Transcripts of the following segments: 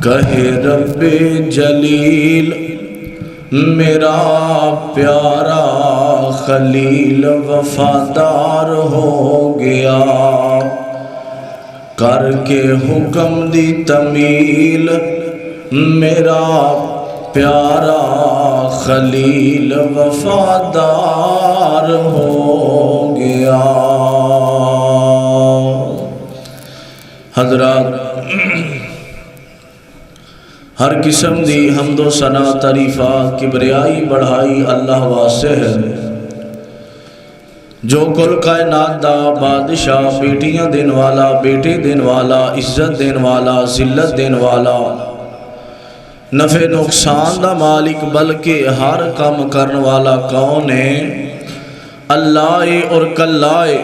کہے رب جلیل میرا پیارا خلیل وفادار ہو گیا، کر کے حکم دی تمیل میرا پیارا خلیل وفادار ہو گیا۔ حضرات، ہر قسم دی حمد و ثنا تعریفات کبریائی بڑھائی اللہ واسطے ہے، جو کل کائنات دا بادشاہ، بیٹیاں دین والا، بیٹے دین والا، عزت دین والا، ذلت دین والا، نفع نقصان دا مالک، بلکہ ہر کام کرن والا کون ہے؟ اللہ اور کلائے۔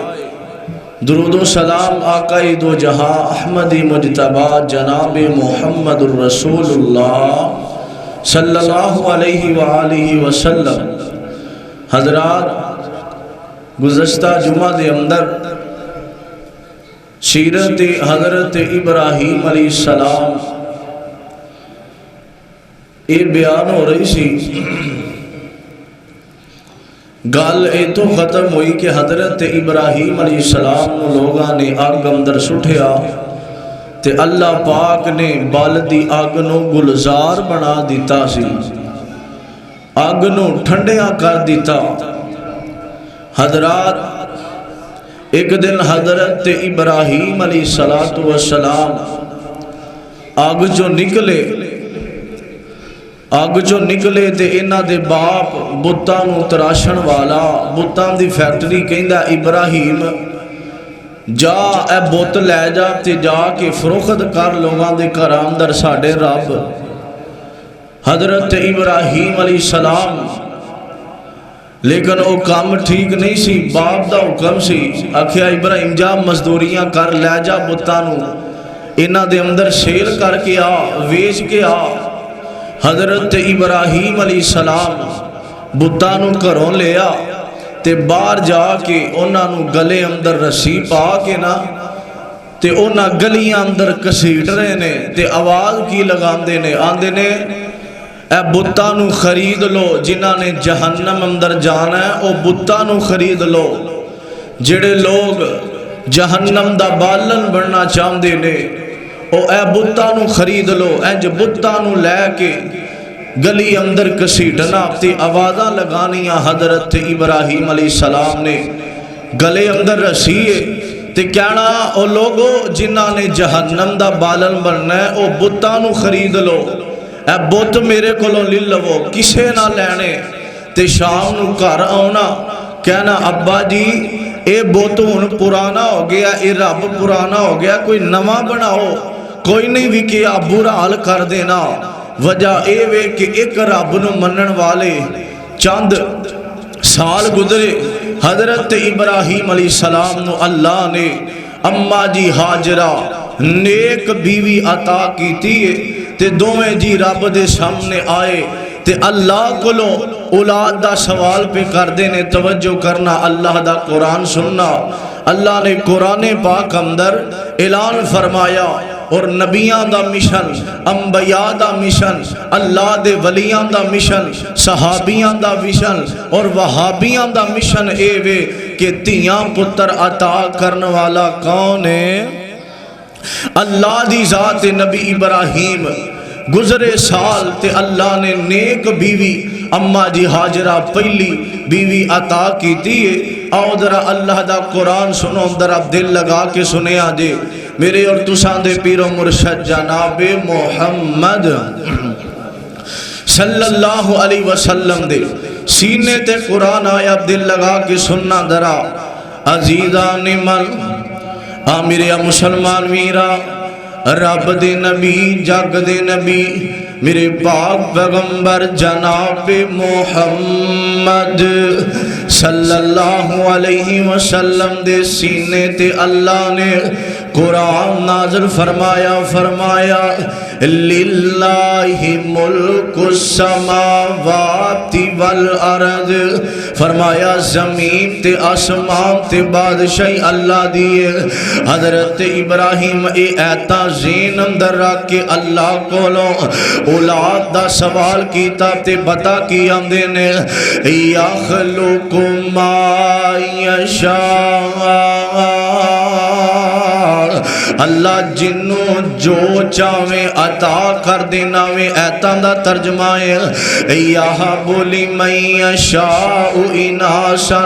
درود و سلام آقائے دو جہاں احمد مجتبی جناب محمد الرسول اللہ صلی اللہ علیہ وآلہ وسلم۔ حضرات، گزشتہ جمعہ دے اندر سیرت حضرت ابراہیم علیہ السلام یہ بیان ہو رہی سی، گل اے تو ختم ہوئی کہ حضرت ابراہیم علیہ السلام نو لوگاں نے آگ اندر سٹھیا تے اللہ پاک نے بال دی آگ نو گلزار بنا دیتا سی، آگ نو ٹھنڈیاں کر دیتا۔ حضرات، ایک دن حضرت ابراہیم علیہ السلام آگ جو نکلے تے انہاں دے باپ بتاں نو تراشن والا، بتاں دی فیکٹری کہندا ابراہیم جا اے بت لے جا تے جا کے فروخت کر لوگاں دے گھر اندر ساڈے رب۔ حضرت ابراہیم علیہ السلام لیکن وہ کام ٹھیک نہیں سی، باپ دا حکم سی، آکھیا ابراہیم جا مزدوریاں کر لے جا بتاں نو انہاں دے اندر سیل کر کے آ، ویچ کے آ۔ حضرت ابراہیم علیہ السلام بتاں نو گھروں لیا تے باہر جا کے انہاں نو گلے اندر رسی پا کے نا تے انہاں گلیاں اندر کسیٹ رہے نے تے آواز کی لگاندے نے، آندے نے اے بتاں نو خرید لو، جنہاں نے جہنم اندر جانا ہے او بتاں نو خرید لو۔ جڑے لوگ جہنم دا بالن بننا چاہندے نے او اے بتاں نو خرید لو۔ انج بتاں نو لے کے گلی اندر کسیٹنا تے آوازاں لگانیاں۔ حضرت ابراہیم علیہ السلام نے گلے اندر رسیے تے کہنا او لوگو جنہاں نے جہنم دا بالن بننا ہے او بتاں نو خرید لو، اے بت میرے کولوں لے لو، کسے نہ لینے۔ تے شام نو گھر آنا، کہنا ابا جی اے بت ہن پرانا ہو گیا، اے رب پرانا ہو گیا، کوئی نواں بناؤ۔ کوئی نہیں بھی کہ آپ برا حال کر دینا۔ وجہ اے وے کہ ایک رب نو منن والے چند سال گزرے، حضرت ابراہیم علیہ السلام نو اللہ نے اماں جی ہاجرہ نیک بیوی عطا کیتی ہے تے دوویں جی رب دے سامنے آئے تے اللہ کولوں اولاد دا سوال پہ کر دینے۔ توجہ کرنا، اللہ دا قرآن سننا۔ اللہ نے قرآن پاک اندر اعلان فرمایا، اور نبیاں دا مشن، انبیاء دا مشن، اللہ دے ولیاں دا مشن، صحابیاں دا مشن اور وہابیاں دا مشن اے وے کہ تیاں پتر عطا کرن والا کون ہے؟ اللہ دی ذات نبی ابراہیم۔ گزرے سال تے اللہ نے نیک بیوی اماں جی ہاجرہ پہلی بیوی عطا کی دیئے۔ آؤ ذرا اللہ دا قرآن سنو، ذرا دل لگا کے سنے آجے میرے اور تساں دے پیر و مرشد جناب محمد صلی اللہ علیہ وسلم دے سینے تے قرآن آیا، دل لگا کے سننا ذرا۔ عزیزان من میرے مسلمان ویرا، رب دے نبی، جگ دے نبی، میرے پاک پیغمبر جناب محمد صلی اللہ علیہ وسلم دے سینے تے اللہ نے قرآن نازل فرمایا للہ ملک السماوات والارض، فرمایا زمین تے آسمان تے بادشاہی اللہ دیے۔ حضرت ابراہیم اے ایتا زین اندر رکھ کے اللہ کولوں اولاد دا سوال کیتا تے بتا کی آمدے نے یخلق ما یشاء، اللہ جنوں جو چاہویں عطا کر دینا وے، ایتاں دا ترجمہ ہے یہب لمن یشاء اناسا،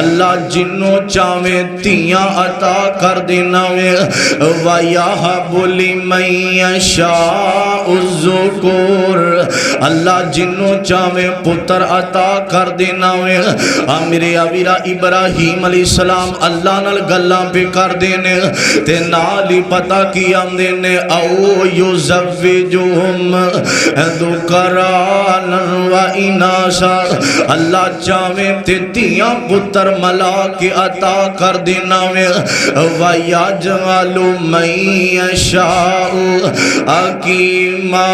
اللہ جنوں چاہویں تیاں عطا کر دینا وے، ویہب لمن یشاء الذکور، اللہ جنوں چاہویں پتر عطا کر دینا وے۔ میرے آویرا ابراہیم علیہ السلام اللہ نال گلاں پہ کر دینے تے نالی پتا کی آمدے نے او یزوجہم ذکرانا و اناسا، اللہ چاہویں تے تیاں پتر ملا کے عطا کر دینا وے، وَيَجْعَلُ مَن يَشَاءُ عَقِيمًا،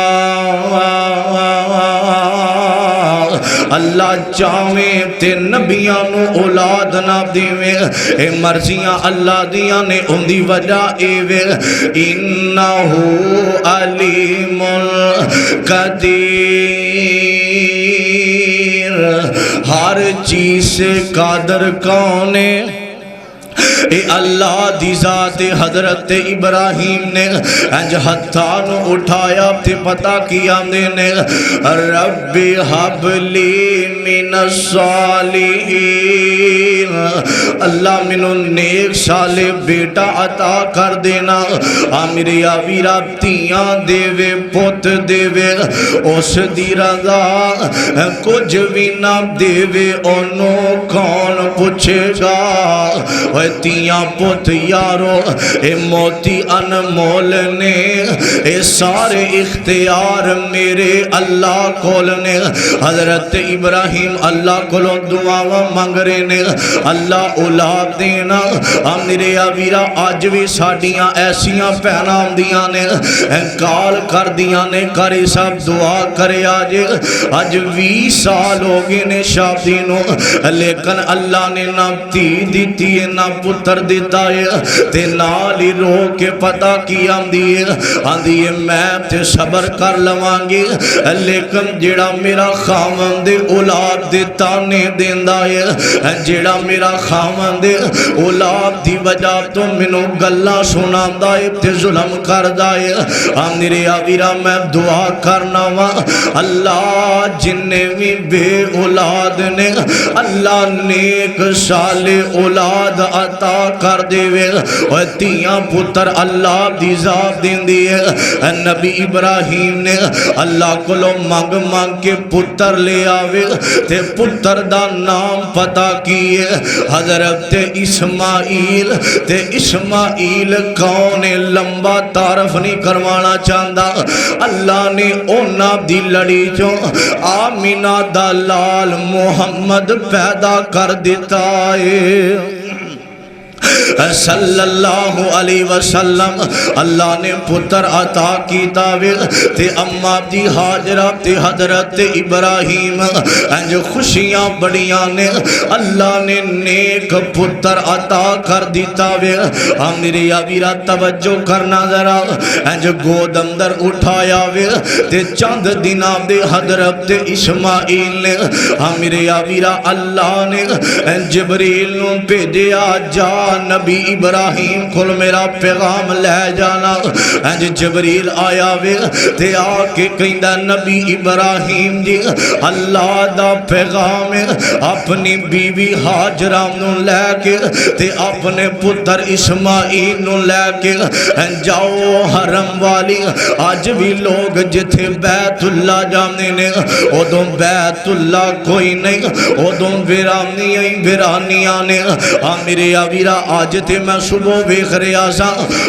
اللہ چاہویں تے نبیاں نو اولاد نہ دیویں، اے مرضیاں اللہ دیاں نے ان دی وجہ اے وے انہو علیم قدیر، ہر چیز سے قادر کون ہے؟ اے اللہ دی ذات حضرت ابراہیم نے انج ہتھاں نو اٹھایا تے پتا کیا نے رب حب لی من الصالحین، اللہ منو نیک صالح بیٹا عطا کر دینا۔ میرے آویرا تیاں دے وے پوت دے وے، اس دی رضا کچھ بھی نہ دے وے انہوں کون پوچھے گا؟ تیاں پوت یارو اے موتی انمول نے، اے سارے اختیار میرے اللہ کول نے۔ حضرت ابراہیم اللہ کولوں دعاواں مانگ رہے نے اللہ اولاد دینا۔ میرے آویرا آج بھی ساڑیاں ایسیاں پہنام دیاں نے انکال کر دیاں نے کاری صاحب دعا کرے آج 20 سال ہو گئے نے شادی نو، لیکن اللہ نے نہ تی دیتی ہے نہ پتر دیتا ہے تے نالی رو کے پتا کی آندی ہے میں تے صبر کر لوانگی، لیکن جیڑا میرا خامند اولاد دیتا نے دیندہ ہے، جیڑا میرا خامند اولاد دی وجہ تو منو گلہ سناندہ ہے تے ظلم کردہ ہے۔ میرے آویرہ میں دعا کرنا وا اللہ جننے بھی بے اولاد نے اللہ نیک صالح اولاد عطا کر دے وے، اور تیاں پتر اللہ دی ذات دین دیئے۔ نبی ابراہیم نے اللہ کو لو مانگ مانگ کے پتر لے آوے تے پتر دا نام پتا کیے حضرت اسماعیل، تے اسماعیل کون لمبا تعارف نہیں کروانا چاہتا، اللہ نے اونا دی لڑی جو آمینہ دا لال محمد پیدا کر دیتا ہے صلی اللہ علیہ وسلم۔ اللہ نے پتر عطا کی تاویل تے اماں دی حاجرہ تے حضرت ابراہیم انج خوشیاں بڑیاں نے اللہ نے نیک پتر عطا کر دیتا وے۔ میری آویرہ توجہ کرنا ذرا انج گود اندر اٹھایا وے تے چند دنہ دے حضرت اسماعیل نے میری آویرہ اللہ نے جبریل نو بھیجیا جا نبی ابراہیم کل میرا پیغام لے جانا۔ جبریل آیا وے تے آکے کہندہ نبی ابراہیم جی اللہ دا پیغام اپنی بیوی حاجرہ نو لے کے تے اپنے پتر اسماعیل نو لے کے جاؤ حرم والی۔ آج بھی لوگ جتھے بیت اللہ جانے نے ادھوں بیت اللہ کوئی نہیں، ادھوں ویرانیاں نے۔ میرے آویرہ اج تے میں صبح ویکھ رہا سا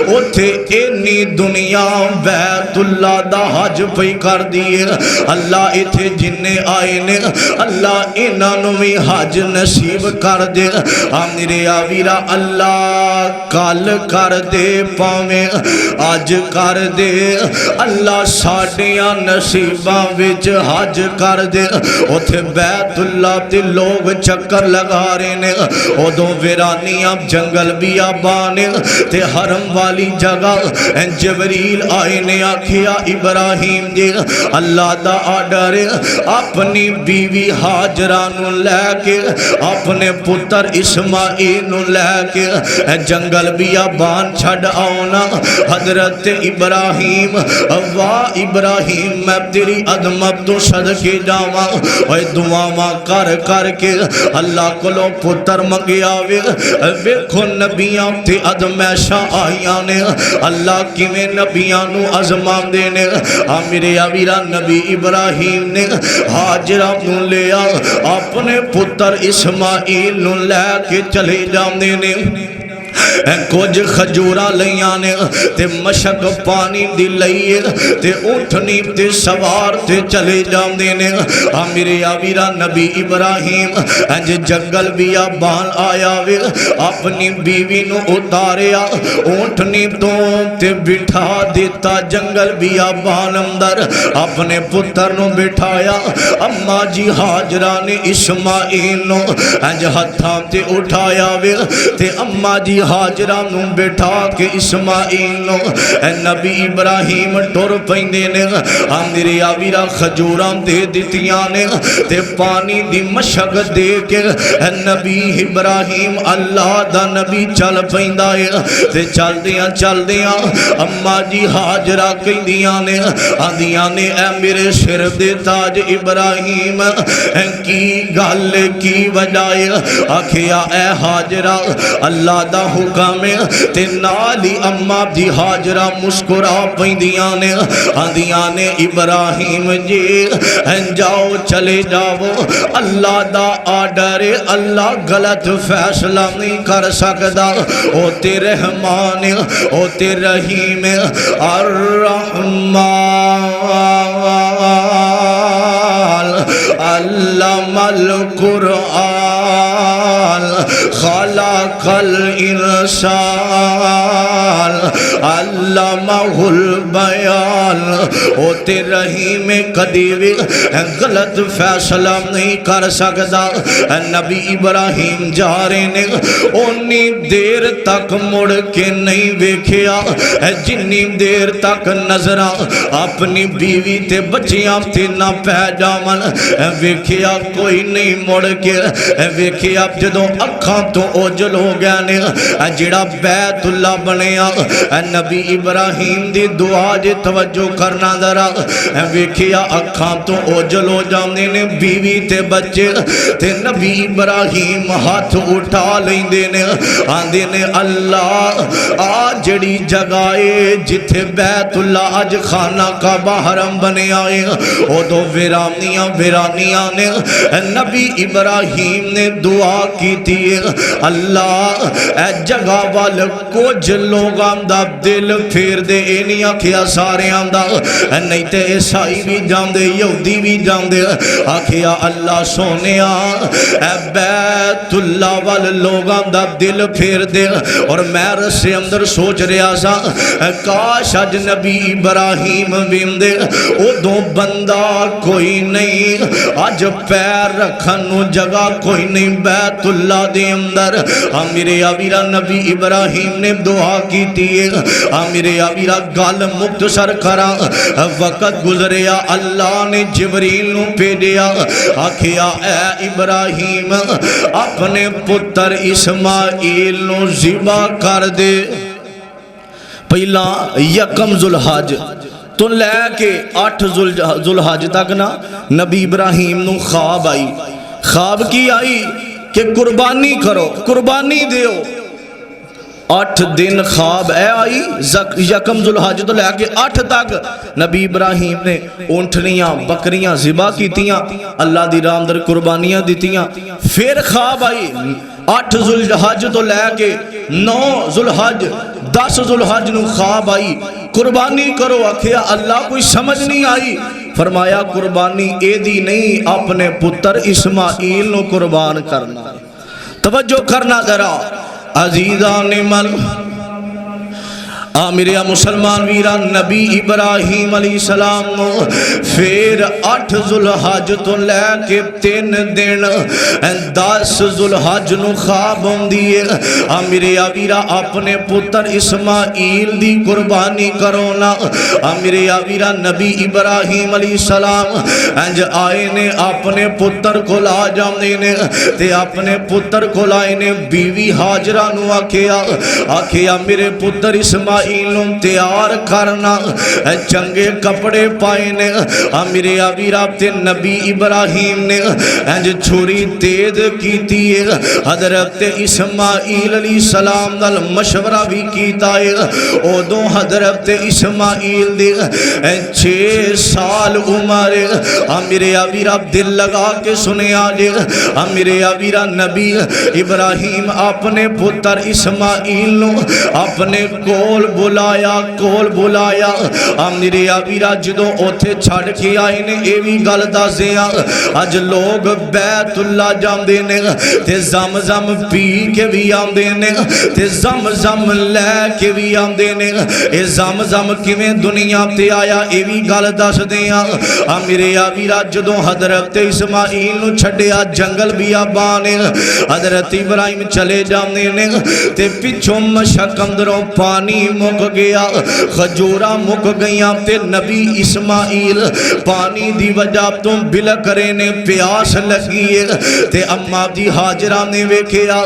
اوتھے اینی دنیا بیت اللہ دا حج پئی کر دیے اللہ ایتھے جننے آئے نے اللہ انہاں نوں وی حج نصیب کر دے میرے آویرا اللہ کل کر دے پاویں اج کر دے اللہ ساڈیاں نصیباں وچ حج کر دے اوتھے بیت اللہ تے لوگ چکر لگا رہے نے ادوں ویرانیاں جنگل بیابان تے حرم والی جگہ جبریل آئے نے آکھیا ابراہیم جی اللہ دا آرڈر اپنی بیوی ہاجرہ نو لے کے اپنے پتر اسماعیل نو لے کے جنگل بیابان چھڑ آؤنا حضرت ابراہیم واہ ابراہیم میں تیری عظمت تو صدقے جاواں اے دعاواں کر کر کے اللہ کولوں پتر منگیا ویکھو نبیاں تے ازمائشاں آئیاں نے اللہ کیویں نبیاں نو آزماندے نے میرے آویرا نبی ابراہیم نے ہاجرہ نو لیا اپنے پتر اسماعیل نو لے کے چلے جاندے نے کچھ کھجوراں لیاں نے تے مشک پانی دی لئیے تے اٹھنی تے سوار تے چلے جاندے نے میرے آویرا نبی ابراہیم جنگل بیابان آیا وے اپنی بیوی نو اتاریا اٹھنی تو تے بٹھا دیتا جنگل بیابان اندر اپنے پتر نو بٹھایا اماں جی ہاجرہ نے اسماعیل نو ہتھاں تے اٹھایا وے تے اماں جی ہاجرہ نو بٹھا کے اسماعیل نو نبی ابراہیم ٹر پیندے نے میرے آویرا کھجوراں دے دتیاں نے تے پانی دی مشک دے کے نبی ابراہیم اللہ دا نبی چل پیندا ہے تے چل دیاں اماں جی ہاجرہ کہندیاں نے آندیاں نے اے میرے سر دے تاج ابراہیم کی گل کی وجہ آکھیا اے ہاجرہ اللہ دا حکم تے نالی اماں دی ہاجرہ مسکرا پیندیاں نے آندیاں نے ابراہیم جی جاؤ چلے جاؤ اللہ دا آرڈر اللہ غلط فیصلہ نہیں کر سکدا او تے رحمان او تے رحیم الرحمن علم القرآن خلق الانسان علمہ البیان او تے رحیم قدیر غلط فیصلہ نہیں کر سکتا نبی ابراہیم جا رہے نے اونی دیر تک مڑ کے نہیں ویکھیا جنی دیر تک نظرہ اپنی بیوی تے بچیاں تے نہ پہ جامن ویکھیا کوئی نہیں مڑ کے ویکھیا جدوں اکھاں تو اوجل ہو گیا نے جڑا بیت اللہ بنیا نبی ابراہیم دی دعا جے توجہ کرنا ذرا ویکھیا اکھاں تو اوجل ہو جاندے نے بیوی تے بچے تے نبی ابراہیم ہاتھ اٹھا لیندے نے آندے نے اللہ آ جڑی جگہ ہے جتھے بیت اللہ اج خانہ کعبہ حرم بنیا ہے او دو ویرانیاں نے نبی ابراہیم نے دعا کی تھی اللہ اے جگہ وال کچھ لوگاں دا دل پھیر دے اینی آکھیا سارے آندہ نہیں تے عیسائی بھی جاندے یہودی بھی جاندے آکھیا اللہ سونیا اے بیت اللہ وال لوگاں دا دل پھیر دے اور میں رسے اندر سوچ رہا سا کاش اج نبی ابراہیم ویندے او دو بندہ کوئی نہیں اج پیر رکھنو جگہ کوئی نہیں بیت اللہ دے اندر میرے آویرا نبی ابراہیم نے دعا کی تھی میرے آویرا گال مختصر کرا وقت گزریا اللہ نے جبریل نو بھیجیا آکھیا اے ابراہیم اپنے پتر اسماعیل نو ذبح کر دے پہلا یکم ذوالحج تو لے کے 8 ذوالحج تک نا نبی ابراہیم نو خواب آئی خواب کی آئی کہ قربانی کرو قربانی دیو 8 دن خواب اے آئی یکم ذوالحج تو لے کے 8 تک نبی ابراہیم نے اونٹنیاں بکریاں ذبح کیتیاں اللہ دی راہ اندر قربانیاں دیتیاں پھر خواب آئی 8 ذوالحج تو لے کے 9 ذوالحج 10 ذوالحج نو خواب آئی قربانی کرو، آکھیا اللہ کوئی سمجھ نہیں آئی، فرمایا قربانی اے دی نہیں، اپنے پتر اسماعیل نو قربان کرنا۔ توجہ کرنا ذرا عزیزان مل میرے مسلمان ویرا، نبی ابراہیم علیہ السلام نو پھر 8 ذوالحج تو لے کے 3 دن 10 ذوالحج نو خواب ہوندی ہے میرے ویرا اپنے پتر اسماعیل دی قربانی کرونا۔ میرے ویرا نبی ابراہیم علیہ السلام انج آئے نے اپنے پتر کو لا جاندے نے تے اپنے پتر کو لائے نے بیوی ہاجرہ نو آکھیا میرے پتر اسماعیل تیار کرنا، چنگے کپڑے پائے نے۔ میرے ویرا تے نبی ابراہیم نے چھری تیز کیتی ہے، حضرت اسماعیل علیہ السلام نال مشورہ بھی کیتا ہے۔ ادوں حضرت اسماعیل دے 6 سال عمر، میرے ویرا دل لگا کے سنیا جے، میرے ویرا نبی ابراہیم اپنے پتر اسماعیل نو اپنے کول بلایا میرے ویرا جدوں اوتھے چھڑ کے آئے نے اے وی گل دسیا، اج لوگ بیت اللہ جاندے نے تے زمزم پی کے بھی آندے نے تے زمزم لے کے بھی آندے نے، اے زمزم کیویں دنیا تے آیا اے وی گل دس دیاں۔ میرے ویرا جدوں حضرت اسماعیل نو چھڈیا جنگل بیابان حضرت ابراہیم چلے جاندے نے تے پچھوں مشک اندروں پانی مک گیا، خجورہ مک گئیاں تے نبی اسماعیل پانی دی وجہ تو بلک رہے نے، پیاس لگی ہے تے اماں دی ہاجرہ نے ویکھیا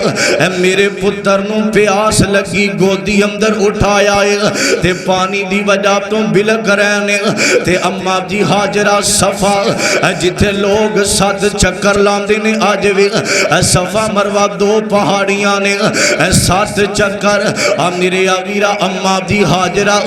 میرے پتر نو پیاس لگی، گودی اندر اٹھایا ہے تے پانی دی وجہ تو بلک رہے نے تے اماں دی ہاجرہ صفا جتھے لوگ 7 چکر لاندے نے آج وی صفا مروہ 2 پہاڑیاں نے 7 چکر میرے ویرا اماں دی ہاجرہ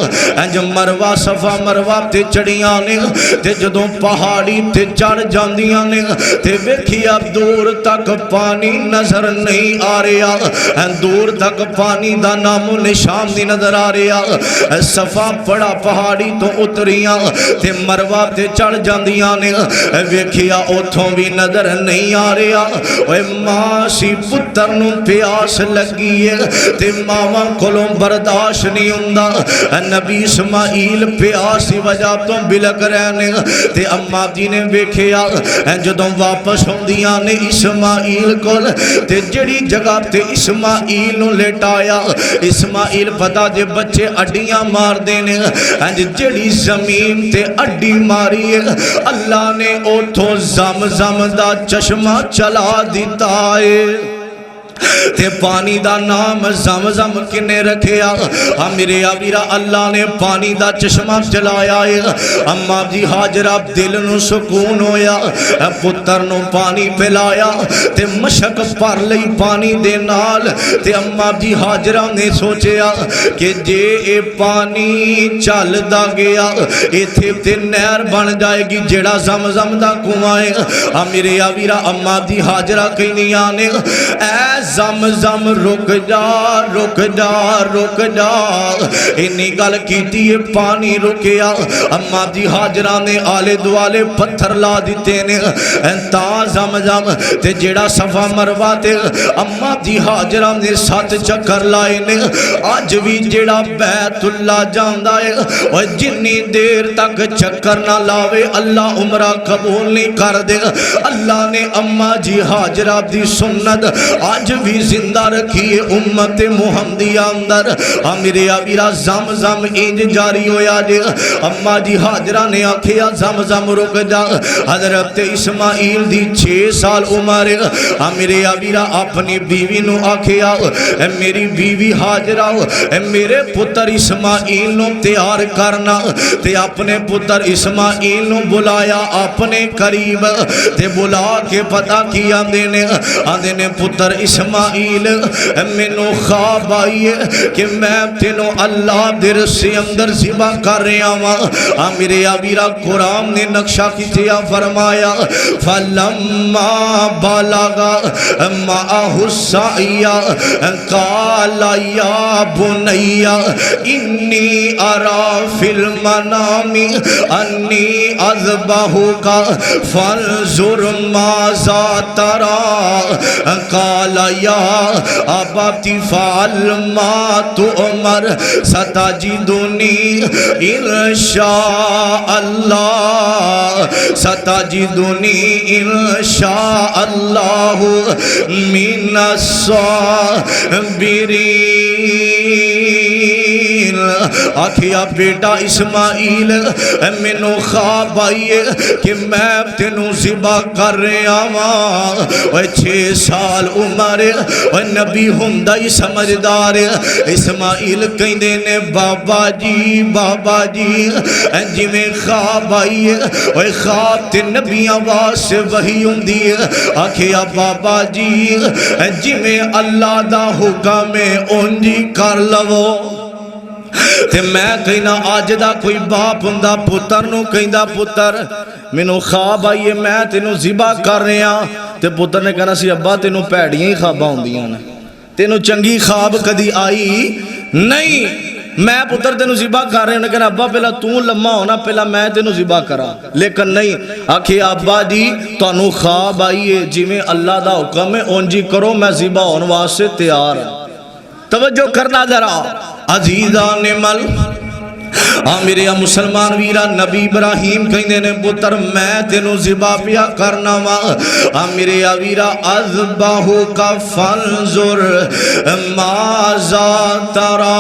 انج مروہ صفا مروہ تے چڑیاں نے تے جدوں پہاڑی تے چڑھ جاندیاں نے تے ویکھیا دور تک پانی نظر نہیں آ رہا، دور تک پانی دا نام و نشان نہیں نظر آ رہا، صفا پڑا پہاڑی تو اتریاں تے مروہ تے چڑھ جاندیاں نے ویکھیا اوتھوں بھی نظر نہیں آ رہا، اوے ماں سی پتر نو پیاس لگی ہے تے ماواں کولوں برداشت نہیں ہوندا، نبی اسماعیل پیاسی وجہ تو بلک رہنے تے اماں جی نے ویکھیا جدوں واپس ہوندیاں نے اسماعیل کول تے جڑی جگہ تے اسماعیل نو لٹایا، اسماعیل پتا جے بچے اڈیاں مار دینے جڑی زمین تے اڈی ماری اللہ نے اوتھوں زمزم دا چشمہ چلا دیتا ہے تے پانی دا نام زمزم کنے رکھیا، میرے ویرا اللہ نے پانی دا چشمہ چلایا ہے۔ اماں جی ہاجرہ دل نو سکون ہویا، پتر نو پانی پلایا تے مشک پر لئی پانی دے نال تے اماں جی ہاجرہ نے سوچیا کہ جے اے پانی چل دا گیا ایتھے تے نہر بن جائے گی جڑا زمزم دا کنواں ہے۔ میرے ویرا اماں جی ہاجرہ کہنیاں نے اے زمزم رک جا رک جا رک جا، انی گل کیتی ہے پانی رکیا، اماں دی ہاجرہ نے آلے دوالے پتھر لا دیتے نے تا زمزم تے جیڑا صفا مروہ تے اماں دی ہاجرہ نے 7 چکر لائے نے۔ آج بھی جیڑا بیت اللہ جاندہ ہے اور جنی دیر تک چکر نہ لاوے اللہ عمرہ قبول نہیں کر دے۔ اللہ نے اماں جی ہاجرہ دی سنت آج بھی زندہ رکھی ہے امت محمدیہ اندر۔ میرے ویرا زمزم انج جاری ہویا جے، اماں جی ہاجرہ نے آکھیا زمزم رک جا، حضرت اسماعیل دی 6 سال عمر، میرے ویرا اپنی بیوی نو آکھیا میری بیوی ہاجرہ میرے پتر اسماعیل نو تیار کرنا تے اپنے پتر اسماعیل نو بلایا اپنے قریب تے بلا کے پتہ کیا آندے نے پتر اسماعیل اسماعیل مینوں خواب آئی ہے کہ میں تینوں اللہ دے رسے اندر ذبح کر رہا ہاں میرے آبیرہ قرآن نے نقشہ کیا فرمایا فلما بلغ معه السعي قال يا بني إني أرى في المنام أني أذبحك فانظر ماذا ترى قال يا أبت فعل ما تؤمر ستجدني إن شاء الله ستجدني إن شاء الله من الصابرین آکھیا بیٹا اسماعیل مینوں خواب آئیے کہ میں تینوں ذبح کر رہا ہاں 6 سال عمر نبی ہوندہ ہی سمجھدار اسماعیل کہندے نے بابا جی جی میں خواب آئیے خواب تے نبی آواز سے وحی ہوندی آکھیا بابا جی میں اللہ دا حکم اونجی کر لو تے میں کہنا آج دا کوئی باپ ہوندا پتر نو کہندا پتر مینوں خواب آئیے میں تینوں ذبح کر رہا تے پتر نے کہنا سی ابا تینوں پیڑیاں ہی خواباں ہوندیاں نے تینوں چنگی خواب کدی آئی نہیں میں پتر تینوں ذبح کر رہے ہیں انہیں کہنا ابا پہلا تو لمحہ ہونا پہلا میں تینوں ذبح کرا لیکن نہیں آکھے ابا جی تانوں خواب آئیے جی میں اللہ دا حکم ہے اونجی کرو میں ذبح ہونے واسطے تیار توجہ کرنا ذرا عزیزان مل میرے مسلمان ویرا نبی ابراہیم کہندے نے پتر میں تینوں ذبح پیا کرنا وا میرے ویرا اذبحک فانظر ماذا ترى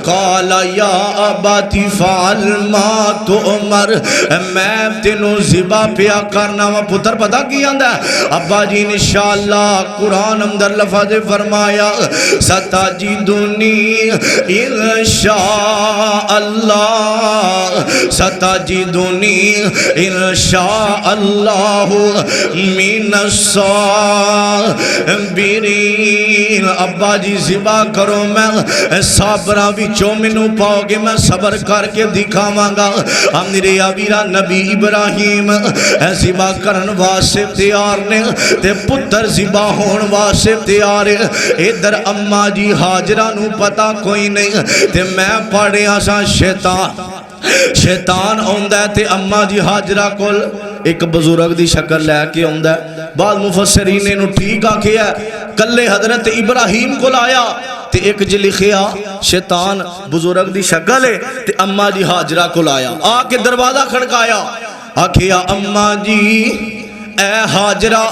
قال یا ابت فعل ما تؤمر میں تینوں ذبح پیا کرنا وا پتر پتہ کی آندا ابا جی انشاءاللہ قرآن اندر لفظ فرمایا ستجدنی انشاء اللہ ستجدنی انشاء اللہ من الصابرین ابا جی ذبح کرو میں صابراں وچوں مینوں پاؤ گے میں صبر کر کے دکھاواں گا میرے آبیرا نبی ابراہیم ذبح کرن واسطے تیار نے تے پتر ذبح ہون واسطے تیار ادھر اماں جی ہاجرہ نو پتہ کوئی نہیں تے میں پڑھیا سا شیطان آندا ہے تے اماں جی ہاجرہ کول ایک بزرگ دی شکل لے کے آندا ہے بعض مفسرین نے ٹھیک آکھیا کلے حضرت ابراہیم کول آیا تے ایک جی لکھیا شیطان بزرگ دی شکل ہے تے اماں جی ہاجرہ کول آیا آ کے دروازہ کھڑکایا آکھیا اماں جی اے ہاجرہ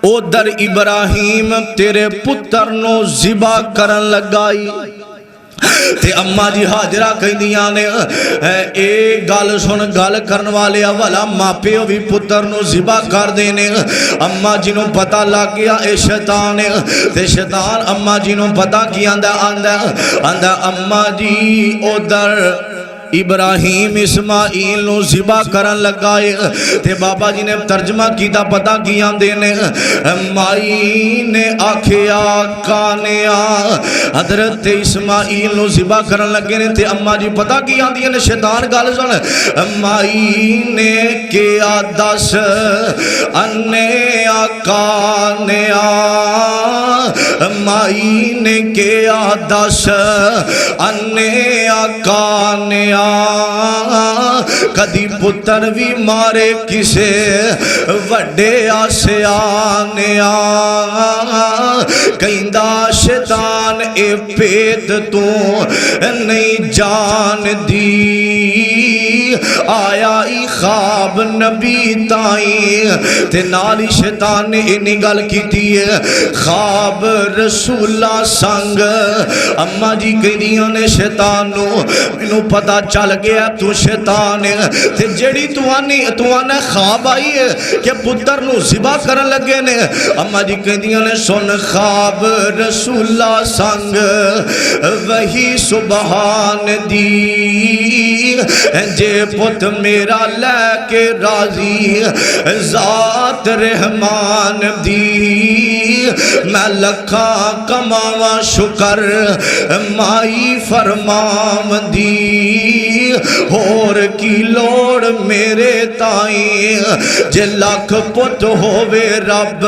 او در ابراہیم تیرے پتر نو ذبح کرن لگائی تے اماں جی ہاجرہ کہندیاں نے اے گل سن گل کرن والے والا ماپیو بھی پتر نو ذبح کر دینے اماں جی نو پتہ لگ گیا اے شیطان تے شیطان اماں جی نو پتہ کی آندا اماں جی ادھر ابراہیم اسماعیل نو ذبح کرن لگائے تے بابا جی نے ترجمہ کیتا پتہ کیا دینے مائی نے آکھیا کانیا حضرت اسماعیل نو ذبح کرن لگے نے تے اماں جی پتہ کیا دینے شیطان گل سن مائی نے کیا دس انے کانیا مائی نے کیا دس انے کانیا کدی پتر بھی مارے کسے وڈے آسیانیا کہندہ شیطان اے پیت تو نہیں جان دی آیا ای خواب نبی تائیں تے نالی شیطان نے انہی گل کی دیئے خواب رسولہ سنگ اماں جی کہدیاں نے شیطان نو انہوں پتہ چل گیا تو شیطان تے جیڑی تو آنے خواب آئی ہے کہ پتر نو ذبح کرن لگے نے اماں جی کہدیاں نے سن خواب رسولہ سنگ وہی سبحان دی جے پت میرا لے کے راضی ذات رحمان دی میں لکھاں کماواں شکر مائی فرمام دی ہور کی لوڑ میرے تائیں جے لکھ پت ہووے رب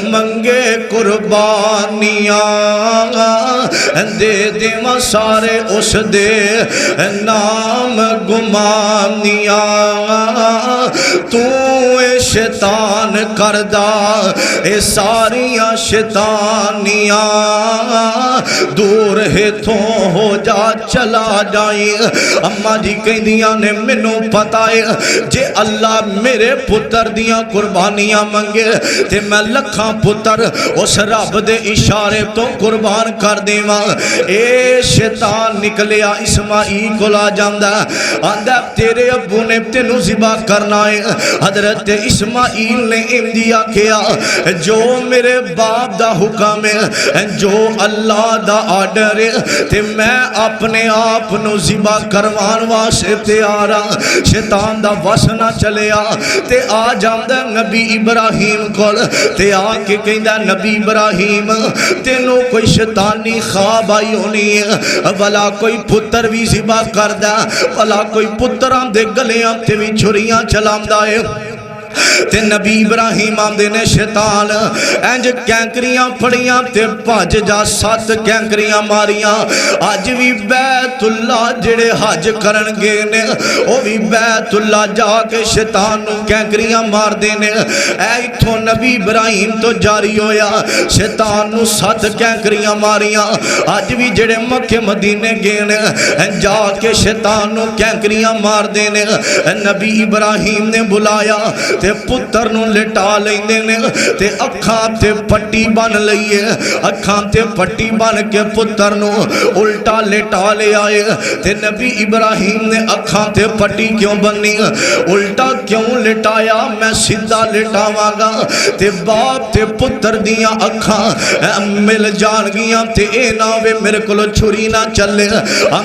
منگے قربانیاں دے دیواں سارے اس دے نام گمانیاں تو اے شیطان کردہ اے ساریاں شیطانیاں دور ہے تو ہو جا چلا جائیں اماں جی کہیں دیاں نے منوں پتہ ہے جے اللہ میرے پتر دیاں قربانیاں منگے تے میں لکھاں پتر اس رب دے اشارے تو قربان کر دیواں اے شیطان نکلیا اسماعیل کو لا جاندہ آندہ تیرے ابو نے تینوں ذبح کرنا ہے حضرت اسماعیل نے اندیا کیا جو میرے باپ دا حکم ہے جو اللہ دا آرڈر ہے تے میں اپنے آپ نو ذبح کروان واسطے تیارا شیطان دا وسنا چلیا تے آ جاندہ نبی ابراہیم کول تے آ کے کہندہ نبی ابراہیم تینوں کوئی شیطانی خواب آئی ہونی ہے بھلا کوئی پتر بھی ذبح کردہ بھلا کوئی پتران دے گلیاں تے بھی چھریاں چلاندہ ہے تے نبی ابراہیم آمدے نے شیطان انج کینکریاں پڑیاں تے پاج جا 7 کینکریاں ماریاں آج بھی بیت اللہ جڑے حج کرن گے نے او بھی بیت اللہ جا کے شیطان نو کینکریاں مار دینے اے تو نبی ابراہیم تو جاری ہویا شیطان نو 7 کینکریاں ماریاں آج بھی جڑے مکہ مدینے گے نے جا کے شیطان نو کینکریاں مار دینے نبی ابراہیم نے بلایا تے پتر نو لٹا لیندے نے تے اکھاں تے پٹی بن لئیے اکھاں تے پٹی بن کے پتر نو الٹا لٹا لے آئے تے نبی ابراہیم نے اکھاں تے پٹی کیوں بنی الٹا کیوں لٹایا میں سیدھا لٹاواں گا تے باپ تے پتر دیاں اکھاں مل جان گیاں تے اے ناوے میرے کلو چھری نہ چلے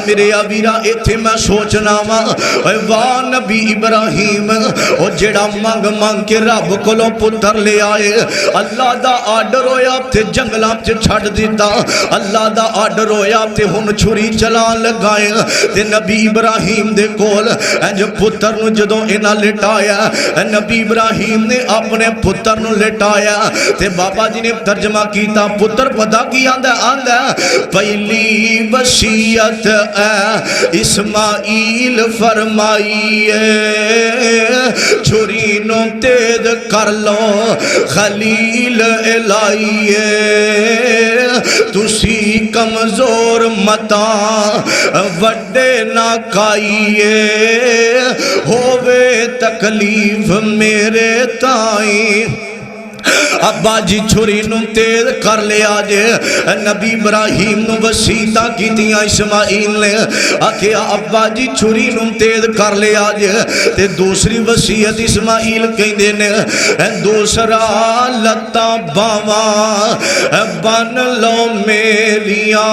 میرے ابیرا ایتھے میں سوچنا واہ نبی ابراہیم او جڑا مانگ مانگ کے رب کلو پتر لے آئے اللہ دا آرڈر ہویا تے جنگلاں تے چھڑ دیتا اللہ دا آرڈر ہویا تے ہن چھری چلان لگائے تے نبی ابراہیم دے کول انج پتر نو جدوں انہاں لٹایا نبی ابراہیم نے اپنے پتر نو لٹایا تے بابا جی نے ترجمہ کیتا پتر پتہ کی آندہ پہلی وصیت اے اسماعیل فرمائیے چھری نو تیز کر لو خلیل الہیے تسی کمزور متا وڈے نہ کھائیے ہووے تکلیف میرے تائیں ابا جی چھری نو تیز کر لیا جے نبی ابراہیم نو وسیعتاں کیتیاں اسماعیل نے آکھیا ابا جی چھری نو تیز کر لیا جے تے دوسری وصیت اسماعیل کہندے نے دوسرا لتاں باواں بن لو میریاں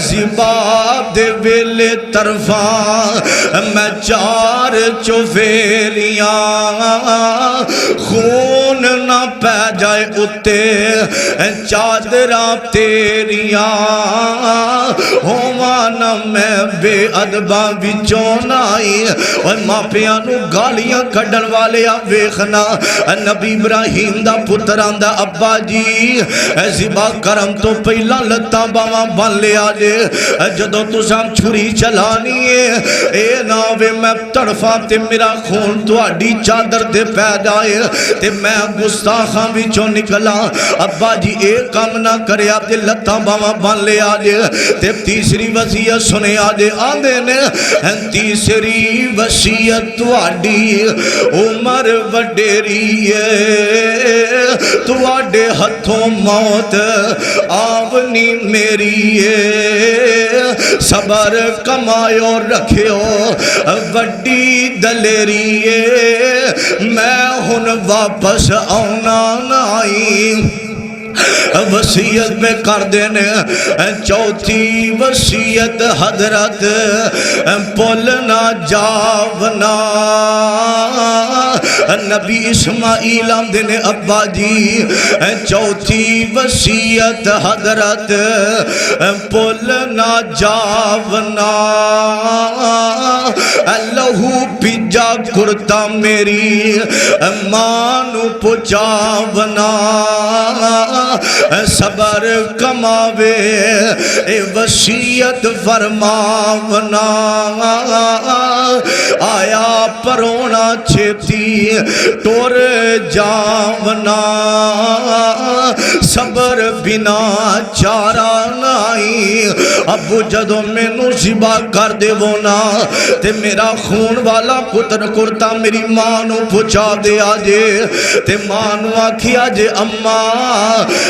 ذبح دے ویلے طرفاں میں 4 چوفیریاں خون نہ پہ جائے اتے چادراں تیریاں ہوانا میں بے ادباں وچوں نائی اور ماپیاں نو گالیاں کڈن والے ویکھنا نبی ابراہیم دا پتران دا ابا جی ذبح کرم تو پہلا لتاں باواں بن لیا جے جدوں تساں چھری چلانی ہے اے ناوے میں تڑفاں تے میرا خون تہاڈی چادر تے پہ جائے تے میں گستاخاں وچوں نکلا ابا جی اے کام نہ کریا تے لتاں باواں بن لے آجے تے تیسری وصیت سنے آجے آندے نے تیسری وصیت تواڈی عمر وڈیری ہے تواڈے ہتھوں موت آونی میری ہے صبر کمایو رکھیو وڈی دلیری ہے میں ہن واپس آنا نائی وصیت پہ کر دینے چوتھی وصیت حضرت پل نہ جاونا نبی اسماعیل آمدے نے ابا جی چوتھی وصیت حضرت پل نہ جاونا لہو پیجا کرتا میری مانو پچاونا صبر کماوے اے وصیت فرماونا آیا پرونا چھتی ٹور جاونا صبر بنا چارہ نائی ابو جدو میں نو ذبح کر دے وونا تے میرا خون والا پتر کرتا میری ماں نو پچا دے آجے تے ماں نو آکھی آجے اماں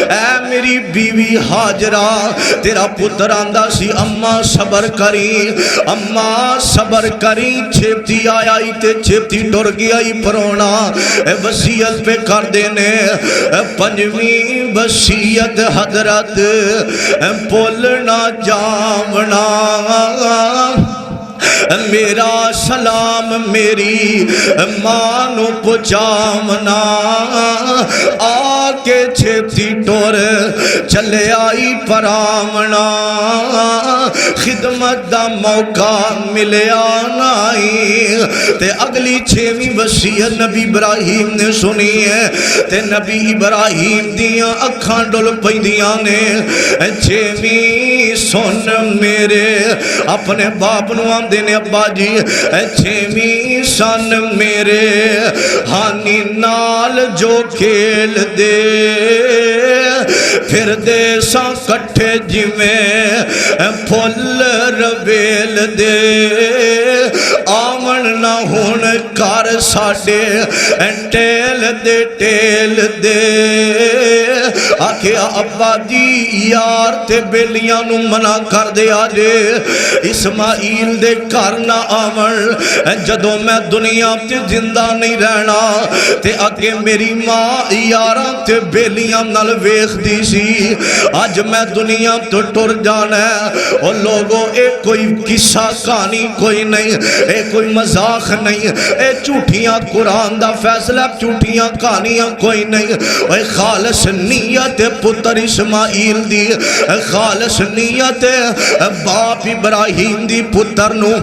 اے میری بیوی حاجرہ تیرا پتر آندہ سی اماں صبر کری اماں صبر کری چھپتی آئی تے چھپتی ٹور گیا ہی پرونا وصیت پہ کر دینے پنجویں وصیت حضرت پل نہ جاونا میرا سلام میری مانو پچاونا آکے چھتی ٹور چلے آئی پرامنا خدمت دا موقع ملے آنائی تے اگلی چھویں وصیت نبی ابراہیم نے سنی ہے تے نبی ابراہیم دیاں اکھاں ڈول پیندیاں نے چھویں سن میرے اپنے باپ نو آمدے نے ابا جی چھویں سن میرے ہانی نال جو کھیل دے پھر دے ساں کٹھے جویں پھل رویل دے آمن نہ ہون کار ساڑے ٹیل دے آکھے ابا جی یار تے بیلیاں نو منع کر دے آجے اسماعیل دے کرنا آمن جدو میں دنیا تے زندہ نہیں رہنا تے آگے میری ماں یاراں تے بیلیاں نال ویخ دی سی آج میں دنیا تو ٹر جانا ہے اور لوگوں اے کوئی قصہ کہانی کوئی نہیں اے کوئی مذاق نہیں اے جھوٹیاں قرآن دا فیصلہ جھوٹیاں کہانیاں کوئی نہیں اے خالص نیت پتر اسماعیل دی خالص نیت باپ ابراہیم دی پتر نو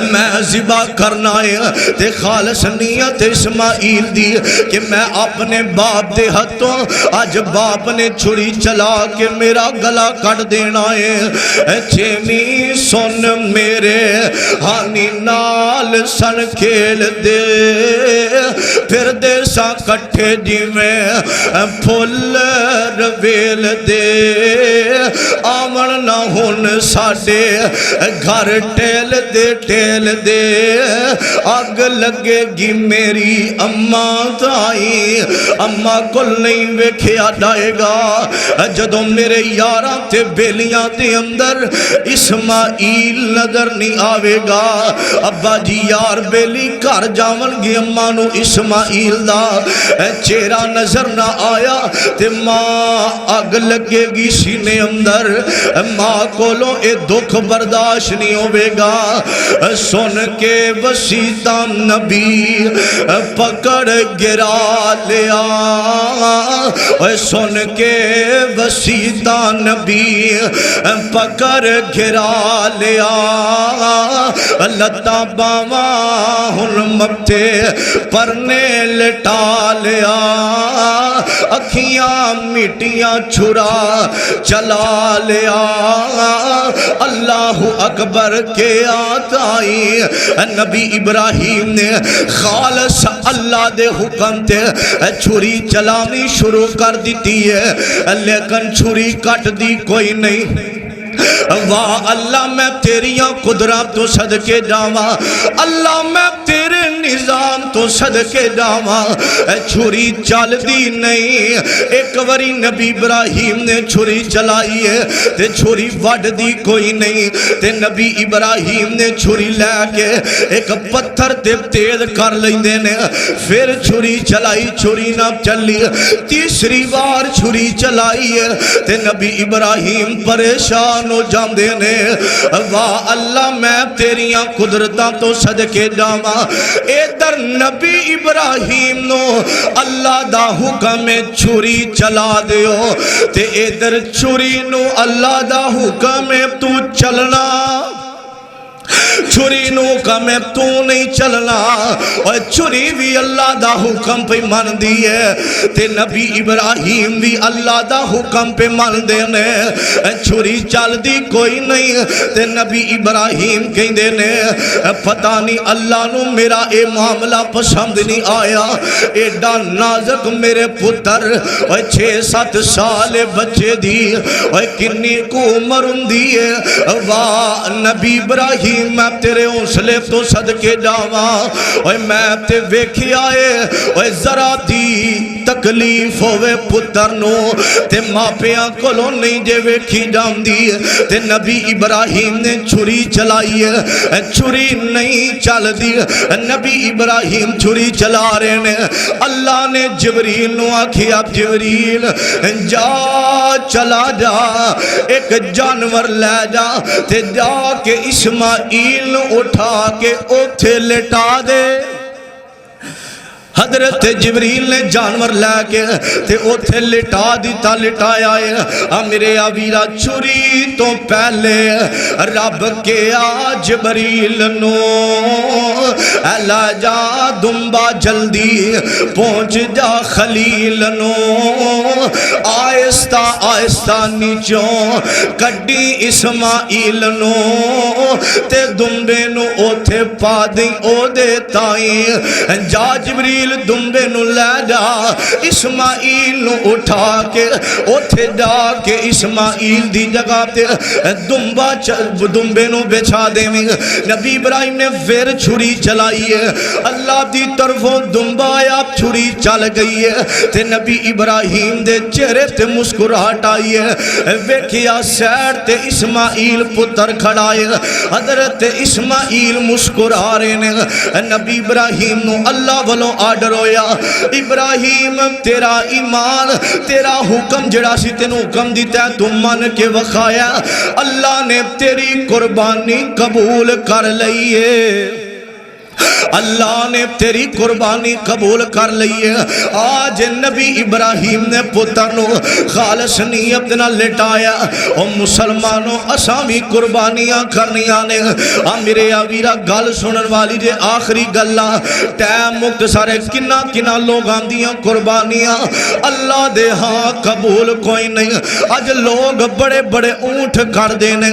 میں ذبح کرنا ہے تے خالص نیت اسماعیل دی کہ میں اپنے باپ دے ہتھوں آج باپ نے چھڑی چلا کے میرا گلا کٹ دینا ہے چھویں سن میرے ہانی نال سن کھیل دے پھر دے سا کٹھے جی میں پھل رویل دے آمن نہ ہون ساڑے گھر ٹیل دے آگ لگے گی میری اماں تائی اماں کل نہیں ویکھیا ڈائے گا جدوں میرے یاراں تے بیلیاں تے اندر اسماعیل نظر نہیں آوے گا ابا جی یار بیلی کر جاون گی اماں نو اسماعیل دا چہرہ نظر نہ آیا تے ماں آگ لگے گی سینے اندر ماں کولوں اے دکھ برداشت نہیں ہوئے گا سن کے وسیطہ نبی پکڑ گرا لیا سن کے وسیطہ نبی پکڑ گرا لیا لتا باوا ہن مکتے پرنے لٹا لیا اکھیاں مٹیاں چھڑا چلا لیا اللہ اکبر کے آتائی نبی ابراہیم نے خالص اللہ دے حکم تے چھری چلانی شروع کر دیتی ہے لیکن چھری کٹ دی کوئی نہیں واہ اللہ میں تیریاں قدرت تو صدقے جاواں، اللہ میں تیرے نظام تو صدقے جاواں، چھری چل دی نہیں۔ ایک وری نبی ابراہیم نے چھری چلائی ہے تے چھری وڈ دی کوئی نہیں، تے نبی ابراہیم نے چھری لے کے ایک پتھر تے تیز کر لیندے نے، پھر چھری چلائی، چھری نہ چلی، تیسری بار چھری چلائی ہے تے نبی ابراہیم پریشان ہو جاندے نے۔ واہ اللہ میں تیریاں قدرتاں تو صدقے جاواں، ادھر نبی ابراہیم نو اللہ دا حکم چھری چلا دیو تے ادھر چھری نو اللہ دا حکم تو چلنا، چھری نو کم تو نہیں چلنا، اور چھری بھی اللہ دا حکم پہ من دیئے تے نبی ابراہیم بھی اللہ دا حکم پہ من دینے، چھری چل دی کوئی نہیں تے نبی ابراہیم کہیں دینے پتہ نہیں اللہ نو میرا اے معاملہ پسند نہیں آیا، ایڈا نازک میرے پتر اور 6-7 سال بچے دی اور کنی کو عمر دیئے۔ واہ نبی ابراہیم میں تیرے حوصلے تو صدقے جاواں، اوے میں تے ویکھی آئے اوے ذرا دی تکلیف ہوئے پتر نو تے ماپیاں کولوں نہیں جے ویکھی جاندی، تے نبی ابراہیم نے چھری چلائی ہے، چھری نہیں چل دی، نبی ابراہیم چھری چلا رہے نے، اللہ نے جبریل نو آکھیا جبریل جا چلا جا ایک جانور لے جا تے جا کے اسماعیل اٹھا کے اوتھے لٹا دے۔ حضرت جبریل نے جانور لے کے تے اوتھے لٹا دیتا، لٹایا ہے۔ میرے آویرہ چھری تو پہلے رب کے جبریل نو الا جا دنبا جلدی پہنچ جا خلیل نو، آہستہ آہستہ نیچوں کڈی اسماعیل نو تے دنبے نو اوتھے پا دی او دے تائیں، جا جبریل دنبے نو لے جا اسماعیل نو اٹھا کے اوتھے جا کے اسماعیل دی جگہ تے دنبے نو بچھا دے میں۔ نبی ابراہیم نے پھر چھری چلائی ہے، اللہ دی طرفوں دنبا آیا، چھری چل گئی ہے تے نبی ابراہیم دے چہرے تے مسکراہٹ آئی ہے، ویکھیا سیڈ تے اسماعیل پتر کھڑا ہے، حضرت اسماعیل مسکرا رہے نے۔ نبی ابراہیم نو اللہ والوں آڈر ہویا، ابراہیم تیرا ایمان تیرا حکم جڑا سی تینو حکم دیتا ہے تو من کے وخایا، اللہ نے تیری قربانی قبول کر لئیے، اللہ نے تیری قربانی قبول کر لئیے۔ آج نبی ابراہیم نے پتر نو خالص نیت نہ لٹایا، اور مسلمانوں اسامی قربانیاں کرنیاں نے۔ میرے آویرہ گل سنن والی جے آخری گلہ ٹیم مختصر ہے، کنہ کنہ لوگ آندیاں قربانیاں اللہ دے ہاں قبول کوئی نہیں۔ آج لوگ بڑے بڑے اونٹ کر دینے،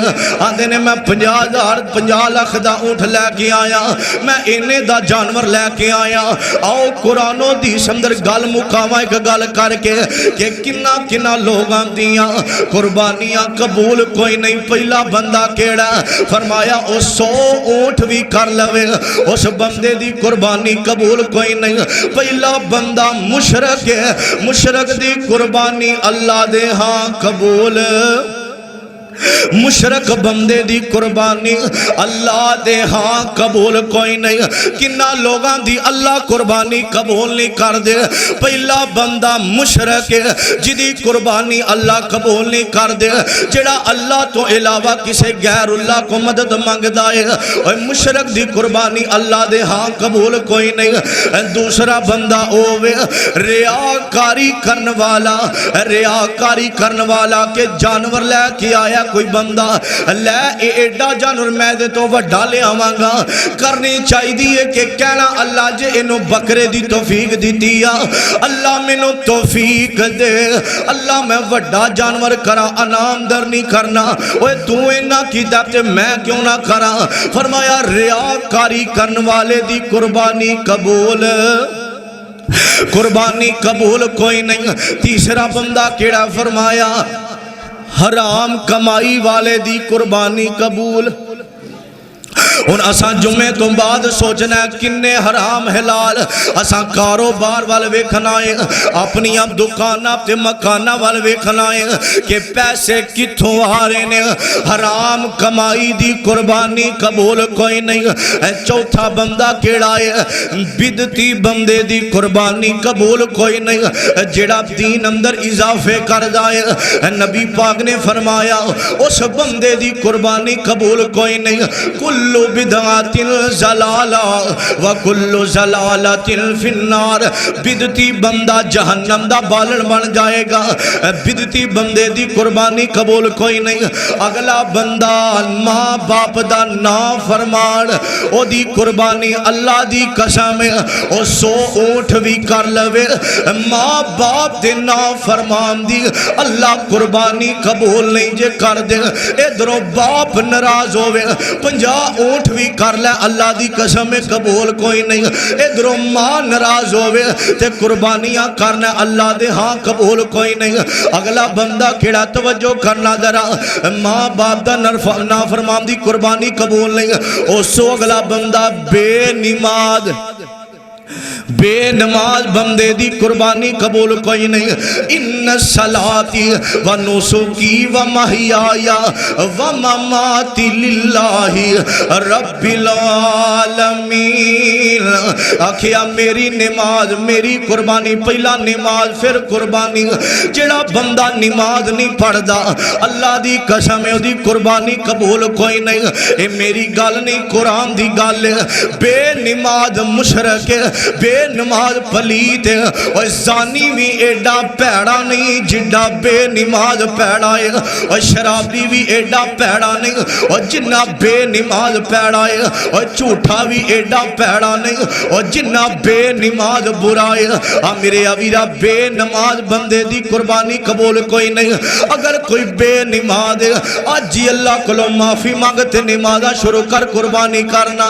آندے نے میں 50 لاکھ دا اونٹ لے کے آیا، میں اینے دا جانور لے کے آیا۔ آؤ قرآن و حدیث اندر گل مکاواں ایک گل کر کے کہ کنہ کنہ لوگاں دیاں قربانیاں قبول کوئی نہیں۔ پہلا بندہ کیڑا فرمایا او 100 اونٹ بھی کر لوے اس بندے دی قربانی قبول کوئی نہیں۔ پہلا بندہ مشرک ہے، مشرک دی قربانی اللہ دے ہاں قبول، مشرک بندے دی قربانی اللہ دے ہاں قبول کوئی نہیں۔ کنہ لوگاں دی اللہ قربانی قبول نہیں کر دے، پہلا بندہ مشرک ہے جدی قربانی اللہ قبول نہیں کر دے، جڑا اللہ تو علاوہ کسے غیر اللہ کو مدد مانگ دائے، اور مشرک دی قربانی اللہ دے ہاں قبول کوئی نہیں۔ دوسرا بندہ ہووے ریاکاری کرن والا، ریاکاری کرن والا کہ جانور لے کے آیا کوئی بندہ لے ایڈا جانور میں دے تو وڈا لے آواں گا، کرنی چاہی دیئے کہ کہنا اللہ جے انہوں بکرے دی توفیق دیتیا، اللہ میں نو توفیق دے، اللہ میں وڈا جانور کرا، انام در نہیں کرنا، اوہ تو انہا کی داتے میں کیوں نہ کرا۔ فرمایا ریاکاری کرن والے دی قربانی قبول، قربانی قبول کوئی نہیں۔ تیسرا بندہ کیڑا فرمایا حرام کمائی والے دی قربانی قبول ہن اساں جمعے تو بعد سوچنا ہے کنے حرام حلال اساں کاروبار وال ویکھنا ہے اپنی دکاناں تے مکاناں وال ویکھنا ہے کہ پیسے کتھوں آ رہے نے حرام کمائی دی قربانی قبول کوئی نہیں چوتھا بندہ کیڑا ہے بدعتی بندے دی قربانی قبول کوئی نہیں جڑا دین اندر اضافے کردا ہے نبی پاک نے فرمایا اس بندے دی قربانی قبول کوئی نہیں کلو بدعات زلالہ وکل زلالت فی النار بدعتی بندہ جہنم دا بالن بن جائے گا بدعتی بندے دی قربانی قبول کوئی نہیں اگلا بندہ ماں باپ دا نافرمان او دی قربانی اللہ دی قسم او 100 اونٹ بھی کر لوے ماں باپ دے نافرمان دی اللہ قربانی قبول نہیں جے کر دے ادھروں باپ ناراض ہوئے 50 اونٹ بھی کر لے اللہ دی قسم قبول کوئی نہیں ادھروں ماں ناراض ہوئے تے قربانیاں کرنا اللہ دے ہاں قبول کوئی نہیں اگلا بندہ کیڑا توجہ کرنا ذرا ماں باپ دا نافرمان دی قربانی قبول نہیں او سو اگلا بندہ بے نماز بندے دی قربانی قبول کوئی نہیں ان صلاتی و نسکی و محیایا و مماتی للہ رب العالمین آکھیا میری نماز میری قربانی پہلا نماز پھر قربانی جڑا بندہ نماز نہیں پڑھ دا اللہ دی قسم ہے دی قربانی قبول کوئی نہیں اے میری گل نہیں قرآن دی گل بے نماز مشرک بے نماز پلیت اور زانی بھی ایڈا پیڑا نہیں جڈا بے نماز پیڑا ہے اور شرابی بھی ایڈا پیڑا نہیں اور جنہ بے نماز پیڑا ہے اور جھوٹا بھی ایڈا پیڑا نہیں اور جنہ بے نماز برا ہے میرے اویرا بے نماز بندے دی قربانی قبول کوئی نہیں اگر کوئی بے نماز ہے آج جی اللہ کو معافی مانگتے نمازہ شروع کر قربانی کرنا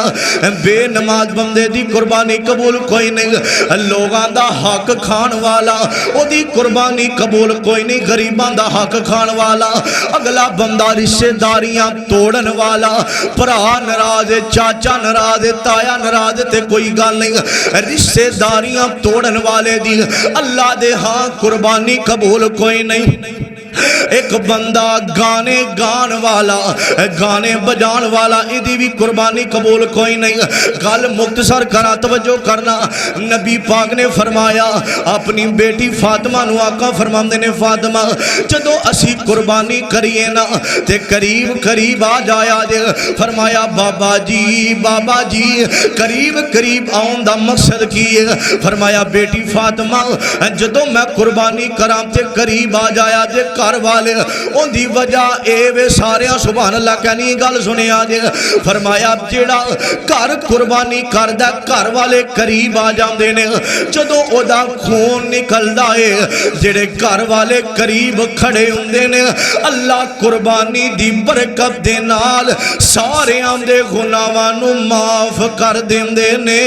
بے نماز بندے دی قربانی قبول کوئی نہیں لوگاں دا حق کھان والا او دی قربانی قبول کوئی نہیں غریباں دا حق کھان والا اگلا بندہ رشتہ داریاں توڑن والا پرا ناراض چاچا ناراض تایا ناراض تے کوئی گل نہیں رشتہ داریاں توڑن والے دی اللہ دے ہاں قربانی قبول کوئی نہیں ایک بندہ گانے گان والا گانے بجان والا ادھی بھی قربانی قبول کوئی نہیں گل مختصر کرا توجہ کرنا نبی پاک نے فرمایا اپنی بیٹی فاطمہ نو آقا فرماندے نے فاطمہ جدو اسی قربانی کریے نا تے قریب قریب آ جایا دے فرمایا بابا جی قریب آن دا مقصد کیے فرمایا بیٹی فاطمہ جدو میں قربانی کرام تے قریب آ جایا دے گھر والے ان دی وجہ اے وے سارے سبحان اللہ کہنی گل سنے آجے فرمایا جیڑا گھر قربانی کردہ گھر والے قریب آ جاندے نے جدو او دا خون نکل دائے جیڑے گھر والے قریب کھڑے ہوندے نے اللہ قربانی دی برکت دے نال سارے آندے گناہاں معاف کر دیندے نے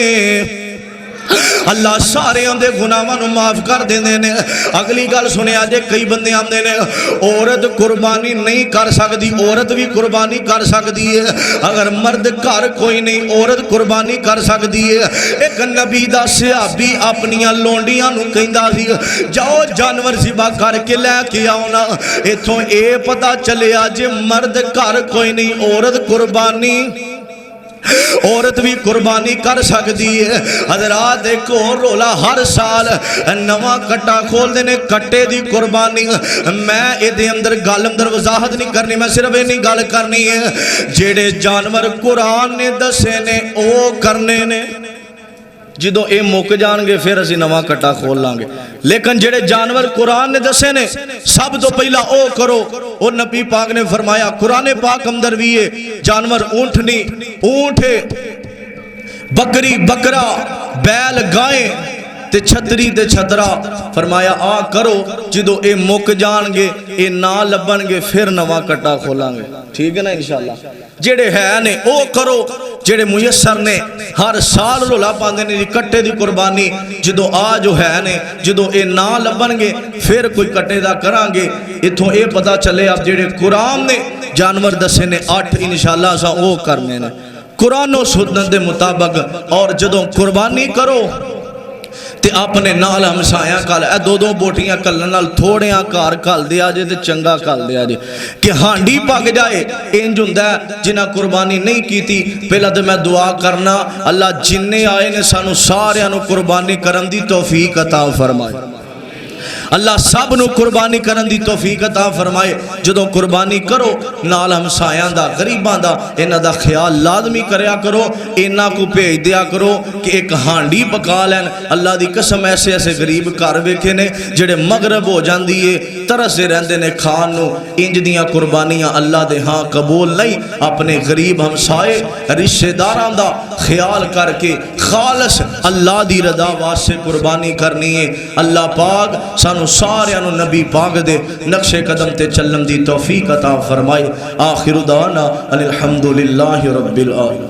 اللہ سارے آندے گناہاں نو معاف کر دیندے نے اگلی گل سنے آجے کئی بندے آندے نے عورت قربانی نہیں کر سکتی عورت بھی قربانی کر سکتی ہے اگر مرد گھر کوئی نہیں عورت قربانی کر سکتی ہے ایک نبی دا صحابی اپنیاں لونڈیاں نو کہندا سی جاؤ جانور ذبح کر کے لے کے آؤ نا ایتھوں اے پتہ چلے آجے مرد گھر کوئی نہیں عورت قربانی عورت بھی قربانی کر سکتی ہے حضرات ایک اور رولا ہر سال نواں کٹا کھول دینے کٹے دی قربانی میں ایدے اندر گل اندر وضاحت نہیں کرنی میں صرف یہ نہیں گل کرنی ہے جیڑے جانور قرآن نے دسے نے او کرنے نے جدو اے موک جان گے پھر اسی نواں کٹا کھول لانگے لیکن جڑے جانور قرآن نے دسے نے سب تو پہلا او کرو اور نبی پاک نے فرمایا قرآن پاک اندر بھی ہے جانور اونٹنی اونٹے بکری بکرا بیل گائیں تے چھتری تے چھترا فرمایا آ کرو جدو اے موک جان گے اے نہ لبن گے پھر نواں کٹا کھولانگے ٹھیک ہے نا انشاءاللہ جڑے ہے نے او کرو جڑے میسر نے ہر سال رولا پاندے نے کٹے دی قربانی جدو آ جو ہے نے جدو اے نہ لبن گے پھر کوئی کٹے دا کران گے اتھوں اے پتا چلے اب جڑے قرآن نے جانور دسے نے 8 انشاءاللہ سا او کرنے نے قرآن و سنت دے مطابق اور جدو قربانی کرو تے اپنے نال ہمسایاں کل اے دو دو بوٹیاں کلن نال تھوڑیاں کار کل دیا جے تے چنگا کل دیا جے کہ ہانڈی پاک جائے انج ہوندا ہے جنہاں قربانی نہیں کیتی پہلا تے میں دعا کرنا اللہ جننے آئے نے سانو سارے نو قربانی کرن دی توفیق عطا فرمائے اللہ سب نو قربانی کرن دی توفیق عطا فرمائے جدوں قربانی کرو نال ہمسایاں دا غریباں دا انہاں دا خیال لازمی کریا کرو انہاں کو بھیج دیا کرو کہ ایک ہانڈی پکا لین اللہ دی قسم ایسے ایسے غریب گھر ویکھے نے جڑے مغرب ہو جاندی ہے ترسے رہندے نے کھان نو انج دیاں قربانیاں اللہ دے ہاں قبول نہیں اپنے غریب ہمسائے رشتہ داراں دا خیال کر کے خالص اللہ دی رضا واسطے قربانی کرنی ہے اللہ پاک سانو سارے انو نبی پاک دے نقش قدم تے چلن دی توفیق عطا فرمائے آخر دعوانا الحمدللہ رب العالمین.